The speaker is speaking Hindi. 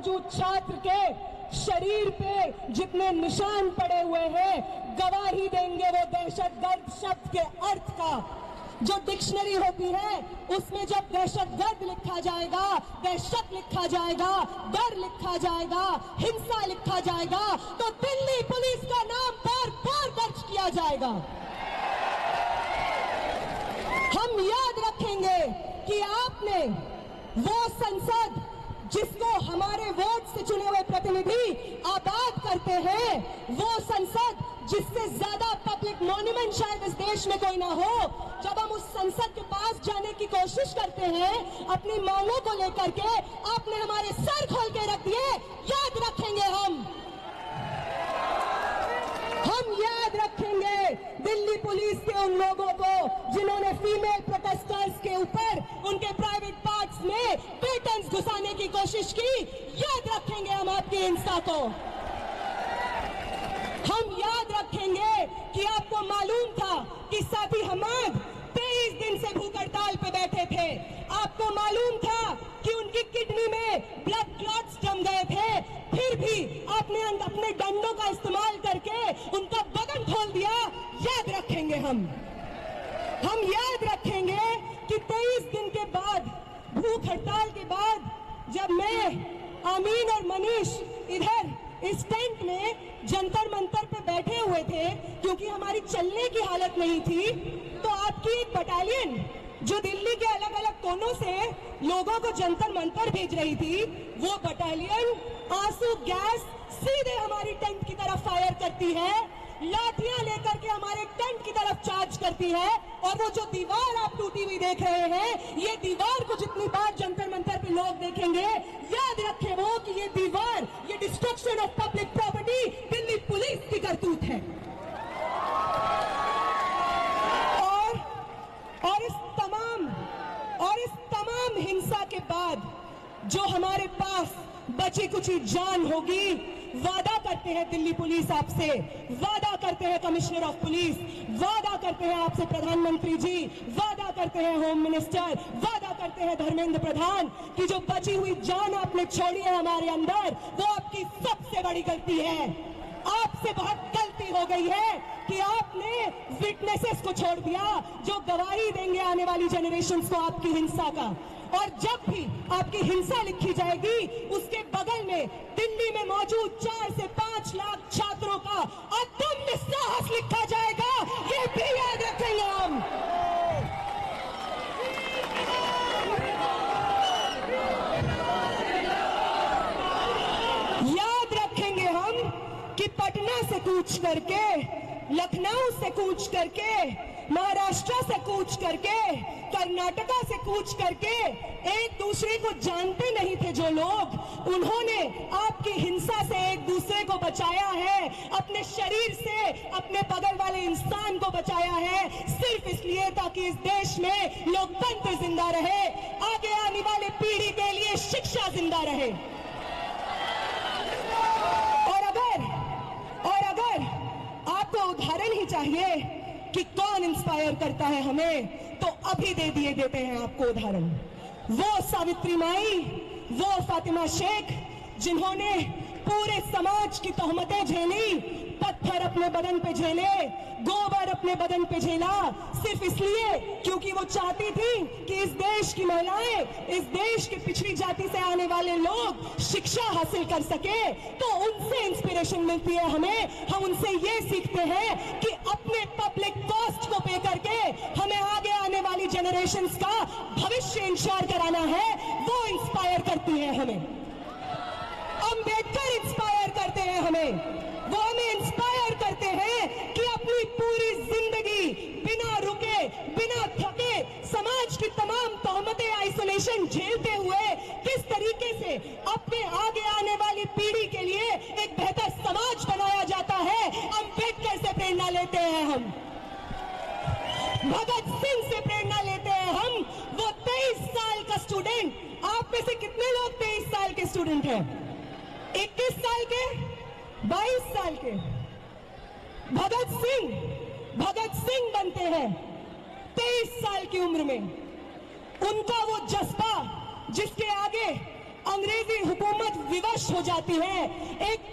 जो छात्र के शरीर पे जितने निशान पड़े हुए हैं गवाही देंगे वो दहशतगर्द शब्द के अर्थ का। जो डिक्शनरी होती है उसमें जब दहशतगर्द लिखा जाएगा, दहशत लिखा जाएगा, डर लिखा जाएगा, हिंसा लिखा जाएगा तो दिल्ली पुलिस का नाम बार बार दर्ज किया जाएगा। हम याद रखेंगे कि आपने वो संसद जिसको हमारे वोट से चुने हुए प्रतिनिधि आबाद करते हैं, वो संसद जिससे ज्यादा पब्लिक मॉन्यूमेंट शायद इस देश में कोई ना हो, जब हम उस संसद के पास जाने की कोशिश करते हैं अपनी मांगों को लेकर के, आपने हमारे सर खोल के रख दिए। याद रखेंगे हम याद रखेंगे दिल्ली पुलिस के उन लोगों को जिन्होंने फीमेल प्रोटेस्टर्स के ऊपर उनके प्राइवेट पार्ट्स में पेटेंट्स घुसाने की कोशिश की। याद रखेंगे हम आपकी हिंसा को। हम याद रखेंगे कि आपको मालूम था कि साथी हमाद 23 दिन से भूख हड़ताल पे बैठे थे। आपको मालूम था कि उनकी किडनी में ब्लड क्लॉट्स जम गए थे, फिर भी आपने अपने डंडों का इस्तेमाल करके उनका बदन खोल दिया। याद रखेंगे हम याद रखेंगे कि 23 दिन के बाद, भूख हड़ताल के बाद, जब मैं, आमीन और मनीष इधर इस टेंट में जंतर मंतर पे बैठे हुए थे क्योंकि हमारी चलने की हालत नहीं थी, तो आपकी एक बटालियन जो दिल्ली के अलग अलग कोनों से लोगों को जंतर मंतर भेज रही थी, वो बटालियन आंसू गैस सीधे हमारी टेंट की तरफ फायर करती है, लाठियां लेकर के हमारे टेंट की तरफ चार्ज करती है। और वो जो दीवार आप टूटी हुई देख रहे हैं, ये दीवार को जितनी बार जंतर मंतर पे लोग देखेंगे, याद रखें वो कि ये दीवार, ये destruction of public property Delhi police की करतूत है। और इस तमाम हिंसा के बाद जो हमारे पास बची कुची जान होगी, वादा करते हैं दिल्ली पुलिस आपसे, वादा करते हैं कमिश्नर ऑफ पुलिस, वादा करते हैं आपसे प्रधानमंत्री जी, वादा करते हैं होम मिनिस्टर, वादा करते हैं धर्मेंद्र प्रधान कि जो बची हुई जान आपने छोड़ी है हमारे अंदर, वो आपकी सबसे बड़ी गलती है। आपसे बहुत गलती हो गई है कि आपने विटनेसेस को छोड़ दिया जो गवाही देंगे आने वाली जनरेशंस को आपकी हिंसा का। और जब भी आपकी हिंसा लिखी जाएगी, उसके बगल में दिल्ली में मौजूद 4 से 5 लाख छात्रों का अदम्य साहस लिखा जाएगा। ये भी याद रखेंगे हम। याद रखेंगे हम कि पटना से कूच करके, लखनऊ से कूच करके, महाराष्ट्र से कूच करके, कर्नाटका से कूच करके एक दूसरे को जानते नहीं थे जो लोग, उन्होंने आपकी हिंसा से एक दूसरे को बचाया है, अपने शरीर से अपने बगल वाले इंसान को बचाया है, सिर्फ इसलिए ताकि इस देश में लोकतंत्र जिंदा रहे, आगे आने वाले पीढ़ी के लिए शिक्षा जिंदा रहे। और अगर आपको उदाहरण ही चाहिए कि कौन इंस्पायर करता है हमें, तो अभी देते हैं आपको उदाहरण। वो सावित्री माई, वो फातिमा शेख जिन्होंने पूरे समाज की तोहमतें झेली, पत्थर अपने बदन पे झेले, गोबर अपने बदन पे झेला, सिर्फ इसलिए क्योंकि वो चाहती थी कि इस देश की महिलाएं, इस देश की पिछड़ी जाति से आने वाले लोग शिक्षा हासिल कर सके। तो उनसे इंस्पिरेशन मिलती है हमें। हम उनसे ये सीखते हैं कि अपने पब्लिक कॉस्ट को पे करके हमें आगे आने वाली जनरेशंस का भविष्य इंश्योर कराना है। वो इंस्पायर करती है हमें। अंबेडकर इंस्पायर करते हैं हमें। वो हमें इंस्पायर करते हैं कि अपनी पूरी जिंदगी बिना रुके, बिना थके, समाज की तमाम तोहमतें, आइसोलेशन झेलते हुए किस तरीके से अपने आगे आने वाली पीढ़ी के लिए एक बेहतर समाज बनाया जाता है। अंबेडकर से प्रेरणा लेते हैं हम, भगत सिंह से प्रेरणा लेते हैं हम। वो 23 साल का स्टूडेंट, आप में से कितने लोग 23 साल के स्टूडेंट हैं? 21 साल के, 22 साल के। भगत सिंह बनते हैं 23 साल की उम्र में। उनका वो जज्बा जिसके आगे अंग्रेजी हुकूमत विवश हो जाती है, एक